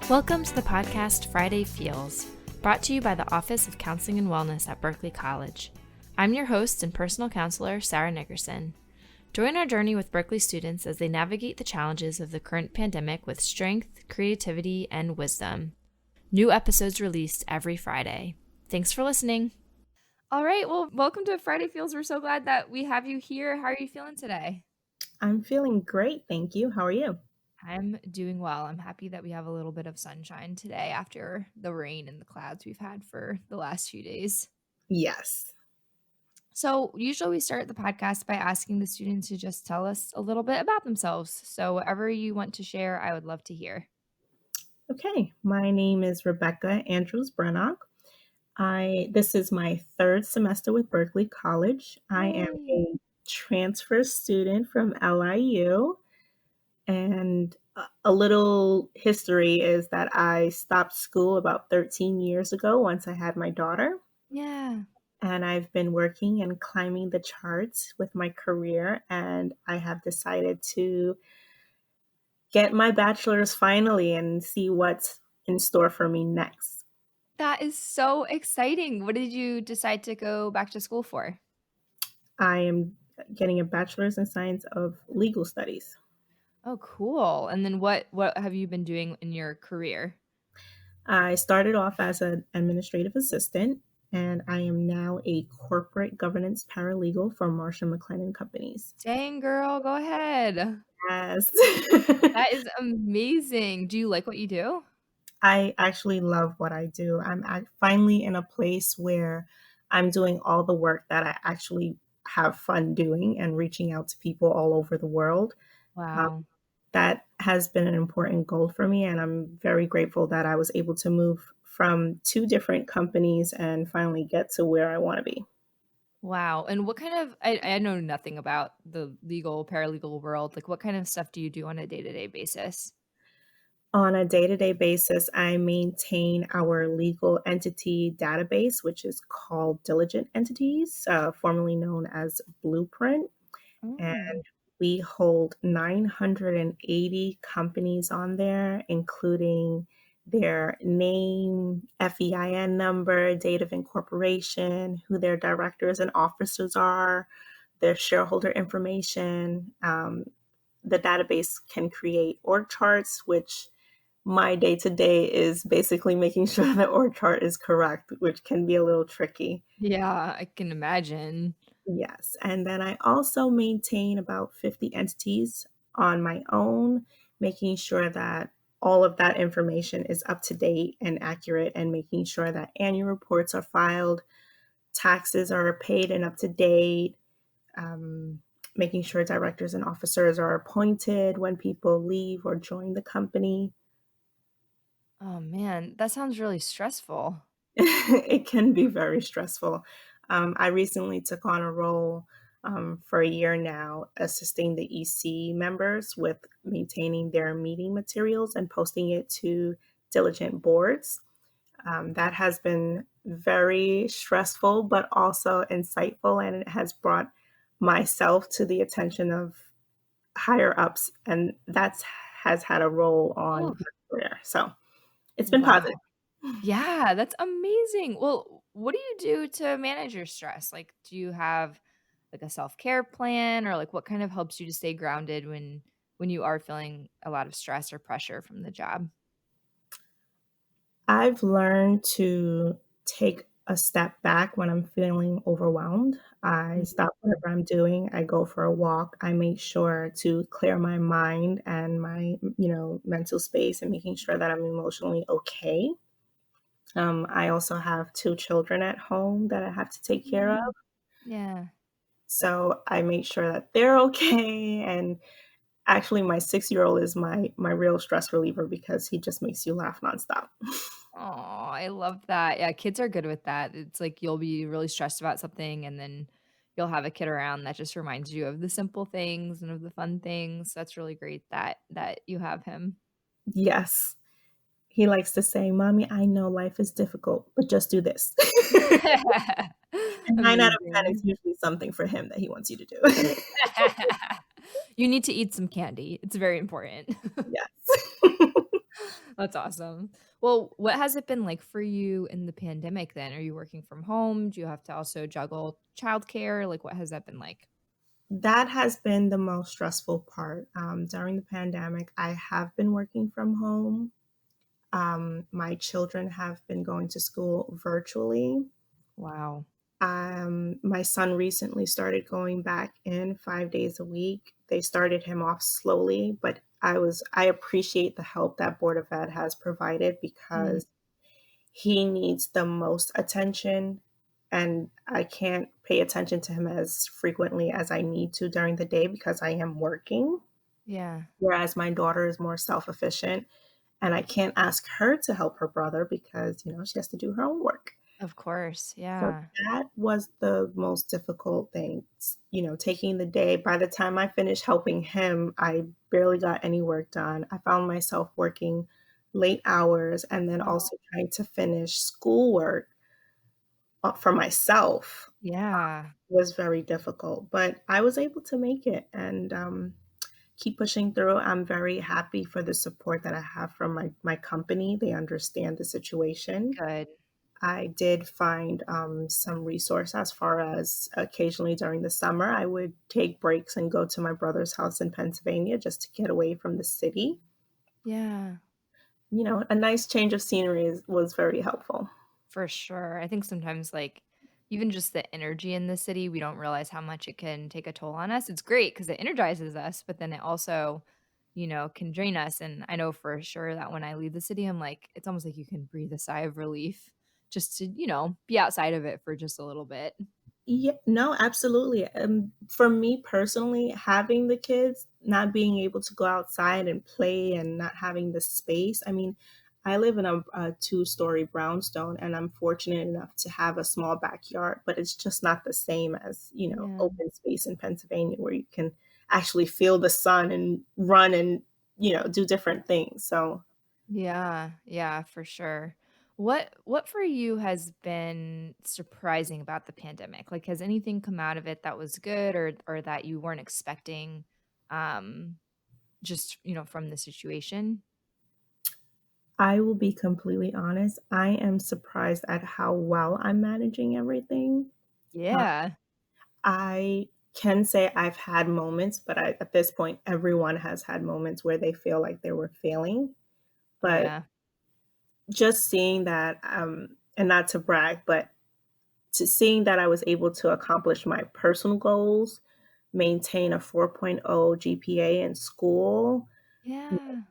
Welcome to the podcast Friday Feels, brought to you by the Office of Counseling and Wellness at Berkeley College. I'm your host and personal counselor, Sarah Nickerson. Join our journey with Berkeley students as they navigate the challenges of the current pandemic with strength, creativity, and wisdom. New episodes released every Friday. Thanks for listening. All right, well, welcome to Friday Feels. We're so glad that we have you here. How are you feeling today? I'm feeling great, thank you. How are you? I'm doing well. I'm happy that we have a little bit of sunshine today after the rain and the clouds we've had for the last few days. Yes. So, usually we start the podcast by asking the students to just tell us a little bit about themselves. So, whatever you want to share, I would love to hear. Okay. My name is Rebecca Andrews Brennock. This is my third semester with Berkeley College. I am Yay. a transfer student from LIU, and a little history is that I stopped school about 13 years ago once I had my daughter. Yeah. And I've been working and climbing the charts with my career, and I have decided to get my bachelor's finally and see what's in store for me next. That is so exciting. What did you decide to go back to school for? I am getting a bachelor's in science of legal studies. Oh, cool. And then what have you been doing in your career? I started off as an administrative assistant, and I am now a corporate governance paralegal for Marsh & McLennan Companies. Dang, girl, go ahead. Yes. That is amazing. Do you like what you do? I actually love what I do. Finally in a place where I'm doing all the work that I actually have fun doing and reaching out to people all over the world. Um, Wow. that has been an important goal for me, and I'm very grateful that I was able to move from two different companies and finally get to where I want to be. Wow. And what kind of I know nothing about the legal, paralegal world. Like what kind of stuff do you do on a day-to-day basis? On a day-to-day basis, I maintain our legal entity database, which is called Diligent Entities, formerly known as Blueprint. And Oh. we hold 980 companies on there, including their name, FEIN number, date of incorporation, who their directors and officers are, their shareholder information. The database can create org charts, which my day to day is basically making sure the org chart is correct, which can be a little tricky. Yeah, I can imagine. Yes, and then I also maintain about 50 entities on my own, making sure that all of that information is up to date and accurate, and making sure that annual reports are filed, taxes are paid and up to date, um, making sure directors and officers are appointed when people leave or join the company. Oh man, that sounds really stressful. It can be very stressful. I recently took on a role for a year now, assisting the EC members with maintaining their meeting materials and posting it to diligent boards. That has been very stressful, but also insightful, and it has brought myself to the attention of higher ups, and that's has had a role on Oh, my career. So it's been wow. positive. Yeah, that's amazing. Well, what do you do to manage your stress? Like, do you have like a self-care plan or like what kind of helps you to stay grounded when you are feeling a lot of stress or pressure from the job? I've learned to take a step back when I'm feeling overwhelmed. I stop Mhm. whatever I'm doing. I go for a walk. I make sure to clear my mind and my, mental space, and making sure that I'm emotionally okay. I also have two children at home that I have to take care of. Mm. Yeah. So I make sure that they're okay. And actually, my 6-year-old is my real stress reliever because he just makes you laugh nonstop. Oh, I love that. Yeah, kids are good with that. It's like you'll be really stressed about something and then you'll have a kid around that just reminds you of the simple things and of the fun things. That's really great that you have him. Yes. He likes to say, "Mommy, I know life is difficult, but just do this." And 9 out of 10 is Amazing. usually something for him that he wants you to do. You need to eat some candy. It's very important. Yes. That's awesome. Well, what has it been like for you in the pandemic then? Are you working from home? Do you have to also juggle childcare? Like, what has that been like? That has been the most stressful part. During the pandemic, I have been working from home. My children have been going to school virtually. Wow. My son recently started going back in 5 days a week. They started him off slowly, but I appreciate the help that Board of Ed has provided Mm, because he needs the most attention, and I can't pay attention to him as frequently as I need to during the day because I am working, yeah, whereas my daughter is more self-efficient, and I can't ask her to help her brother because, she has to do her own work. of course. So Yeah. that was the most difficult thing, taking the day. By the time I finished helping him, I barely got any work done. I found myself working late hours and then Oh, also trying to finish schoolwork for myself yeah. was very difficult, but I was able to make it and keep pushing through. I'm very happy for the support that I have from my company. They understand the situation. Good. I did find some resource as far as occasionally during the summer, I would take breaks and go to my brother's house in Pennsylvania just to get away from the city. Yeah. A nice change of scenery was very helpful. For sure. I think sometimes, like, even just the energy in the city, we don't realize how much it can take a toll on us. It's great because it energizes us, but then it also, can drain us. And I know for sure that when I leave the city, I'm like, it's almost like you can breathe a sigh of relief just to, be outside of it for just a little bit. Yeah, no, absolutely. For me personally, having the kids, not being able to go outside and play and not having the space. I mean, I live in a two-story brownstone, and I'm fortunate enough to have a small backyard, but it's just not the same as, Yeah. open space in Pennsylvania where you can actually feel the sun and run and, do different things. So Yeah, yeah, for sure. What for you has been surprising about the pandemic? Like, has anything come out of it that was good or that you weren't expecting, um, just, from the situation? I will be completely honest. I am surprised at how well I'm managing everything. Yeah, I can say I've had moments, but at this point, everyone has had moments where they feel like they were failing. But yeah, just seeing that, and not to brag, but to seeing that I was able to accomplish my personal goals, maintain a 4.0 GPA in school, yeah,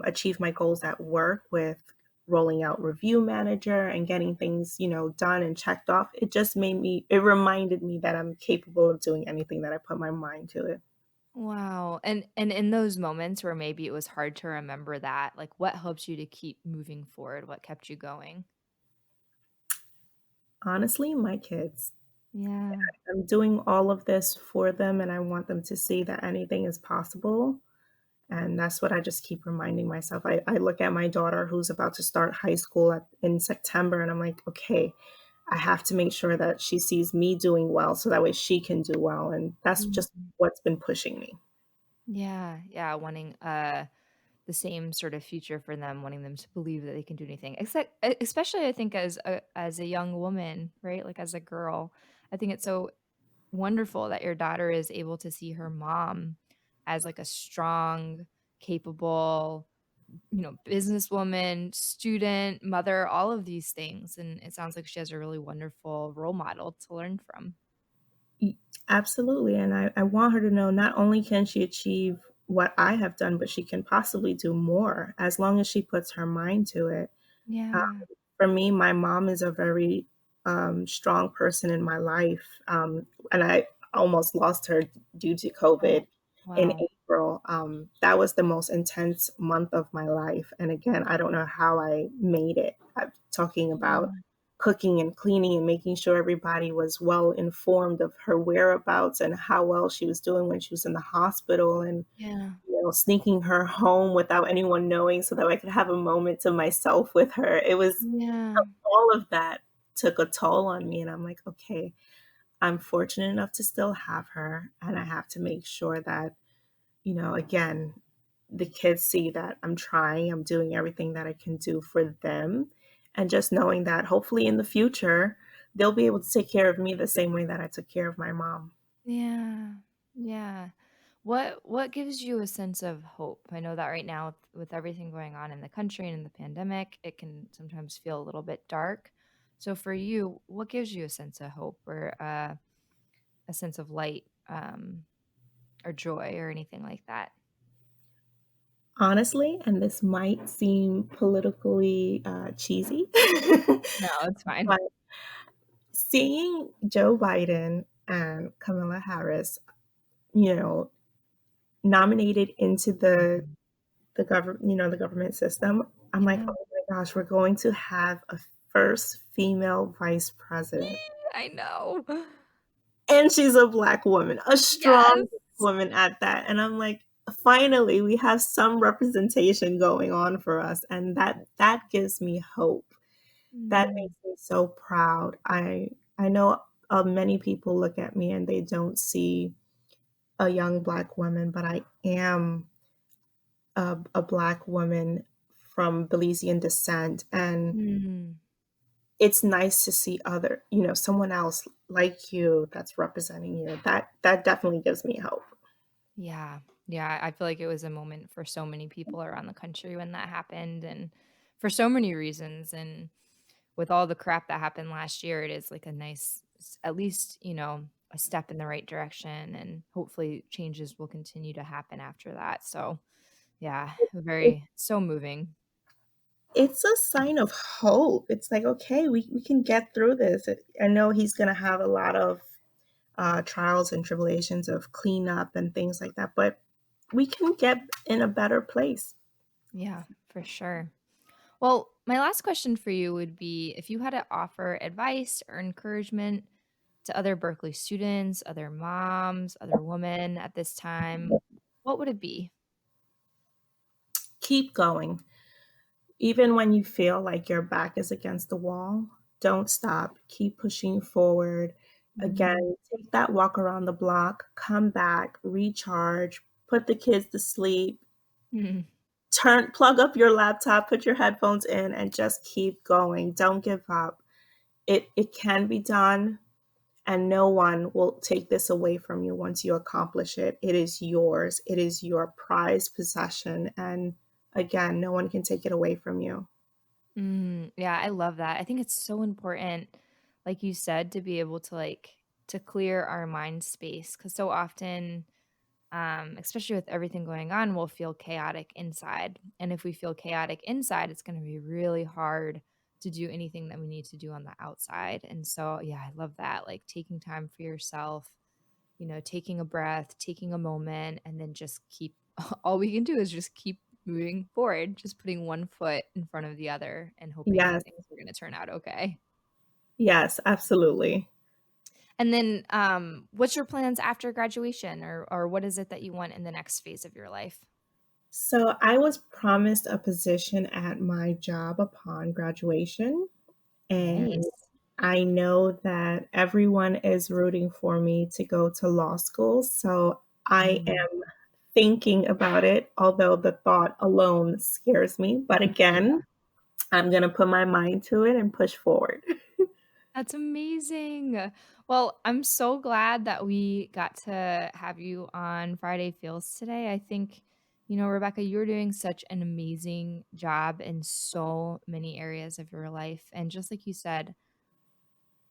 achieve my goals at work with rolling out Review Manager and getting things, done and checked off. It reminded me that I'm capable of doing anything that I put my mind to it. wow, and in those moments where maybe it was hard to remember that, like, what helps you to keep moving forward? What kept you going? Honestly, my kids. Yeah, I'm doing all of this for them, and I want them to see that anything is possible, and that's what I just keep reminding myself. I look at my daughter who's about to start high school in September, and I'm like, "Okay, I have to make sure that she sees me doing well so that way she can do well," and that's just mhm. what's been pushing me. Yeah, yeah, wanting, the same sort of future for them, wanting them to believe that they can do anything. Except especially I think as a young woman, right? Like as a girl, I think it's so wonderful that your daughter is able to see her mom as like a strong, capable, businesswoman, student, mother, all of these things. And it sounds like she has a really wonderful role model to learn from. Y Absolutely, and I want her to know not only can she achieve what I have done, but she can possibly do more as long as she puts her mind to it. Yeah. For me, my mom is a very, strong person in my life, and I almost lost her due to Oh, COVID in wow. April. That was the most intense month of my life, and again, I don't know how I made it. I'm talking about Yeah. cooking and cleaning and making sure everybody was well informed of her whereabouts and how well she was doing when she was in the hospital and, Yeah. sneaking her home without anyone knowing so that I could have a moment to myself with her. It was Yeah. all of that took a toll on me, and I'm like, "Okay, I'm fortunate enough to still have her, and I have to make sure that, again, the kids see that I'm trying, I'm doing everything that I can do for them, and just knowing that hopefully in the future, they'll be able to take care of me the same way that I took care of my mom. Yeah. Yeah. What gives you a sense of hope? I know that right now with everything going on in the country and in the pandemic, it can sometimes feel a little bit dark. So for you, what gives you a sense of hope or a sense of light or joy or anything like that? Honestly, and this might seem politically cheesy, No, it's fine. but seeing Joe Biden and Kamala Harris, you know, nominated into Mhm. the government, the government system, I'm like, Yeah. oh my gosh, we're going to have a first female vice president. I know. And she's a Black woman, a strong Yes. woman at that. And I'm like, finally, we have some representation going on for us, and that gives me hope. That Mm, makes me so proud. I know many people look at me and they don't see a young Black woman, but I am a Black woman from Belizean descent, and mm. it's nice to see someone else like you that's representing you. That definitely gives me hope. Yeah. Yeah, I feel like it was a moment for so many people around the country when that happened and for so many reasons and with all the crap that happened last year, it is like a nice at least, a step in the right direction and hopefully changes will continue to happen after that. So, yeah, very so moving. It's a sign of hope. It's like, okay, we can get through this. I know he's going to have a lot of trials and tribulations of cleanup and things like that, but we can get in a better place. Yeah, for sure. Well, my last question for you would be if you had to offer advice or encouragement to other Berkeley students, other moms, other women at this time, what would it be? Keep going. Even when you feel like your back is against the wall, don't stop. Keep pushing forward. Mm, Again, take that walk around the block, come back, recharge, put the kids to sleep, mm, plug up your laptop, put your headphones in, and just keep going. Don't give up. It can be done, and no one will take this away from you once you accomplish it. It is yours. It is your prized possession, and again, no one can take it away from you. yeah, I love that. I think it's so important, like you said, to be able to to clear our mind space because so often, especially with everything going on, we'll feel chaotic inside. And if we feel chaotic inside, it's going to be really hard to do anything that we need to do on the outside. And so, yeah, I love that. Like taking time for yourself, taking a breath, taking a moment, and then just keep all we can do is just keep moving forward, just putting one foot in front of the other and hoping that Yes, things are going to turn out okay. yes, absolutely. And then what's your plans after graduation or what is it that you want in the next phase of your life? So I was promised a position at my job upon graduation, and Nice. I know that everyone is rooting for me to go to law school. So I Mm, am thinking about it, although the thought alone scares me. But yeah. again, I'm going to put my mind to it and push forward. That's amazing. Well, I'm so glad that we got to have you on Friday Feels today. I think, Rebecca, you're doing such an amazing job in so many areas of your life. And just like you said,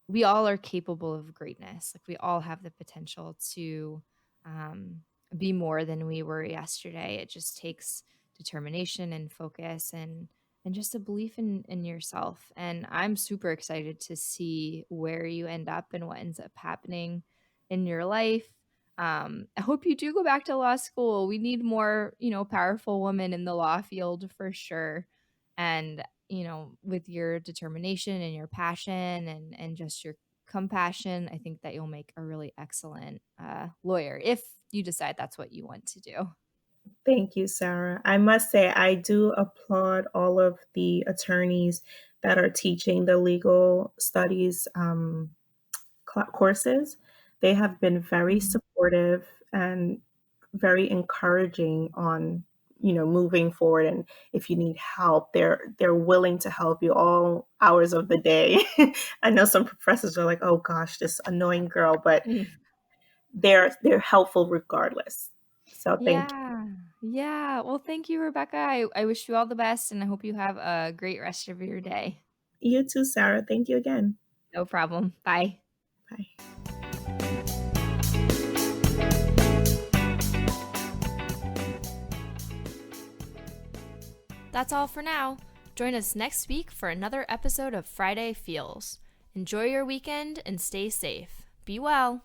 we all are capable of greatness. Like we all have the potential to um, be more than we were yesterday. It just takes determination and focus and just a belief in yourself. And I'm super excited to see where you end up and what ends up happening in your life. I hope you do go back to law school. We need more, powerful women in the law field for sure. And with your determination and your passion and just your compassion, I think that you'll make a really excellent lawyer if you decide that's what you want to do. Thank you, Sarah. I must say, I do applaud all of the attorneys that are teaching the legal studies courses. They have been very Mhm. supportive and very encouraging on moving forward. And if you need help, they're willing to help you all hours of the day. I know some professors are like, oh gosh, this annoying girl, but they're helpful regardless. So thank you. Yeah. Yeah. Well, thank you, Rebecca. I wish you all the best, and I hope you have a great rest of your day. You too, Sarah. Thank you again. No problem. Bye. Bye. That's all for now. Join us next week for another episode of Friday Feels. Enjoy your weekend and stay safe. Be well.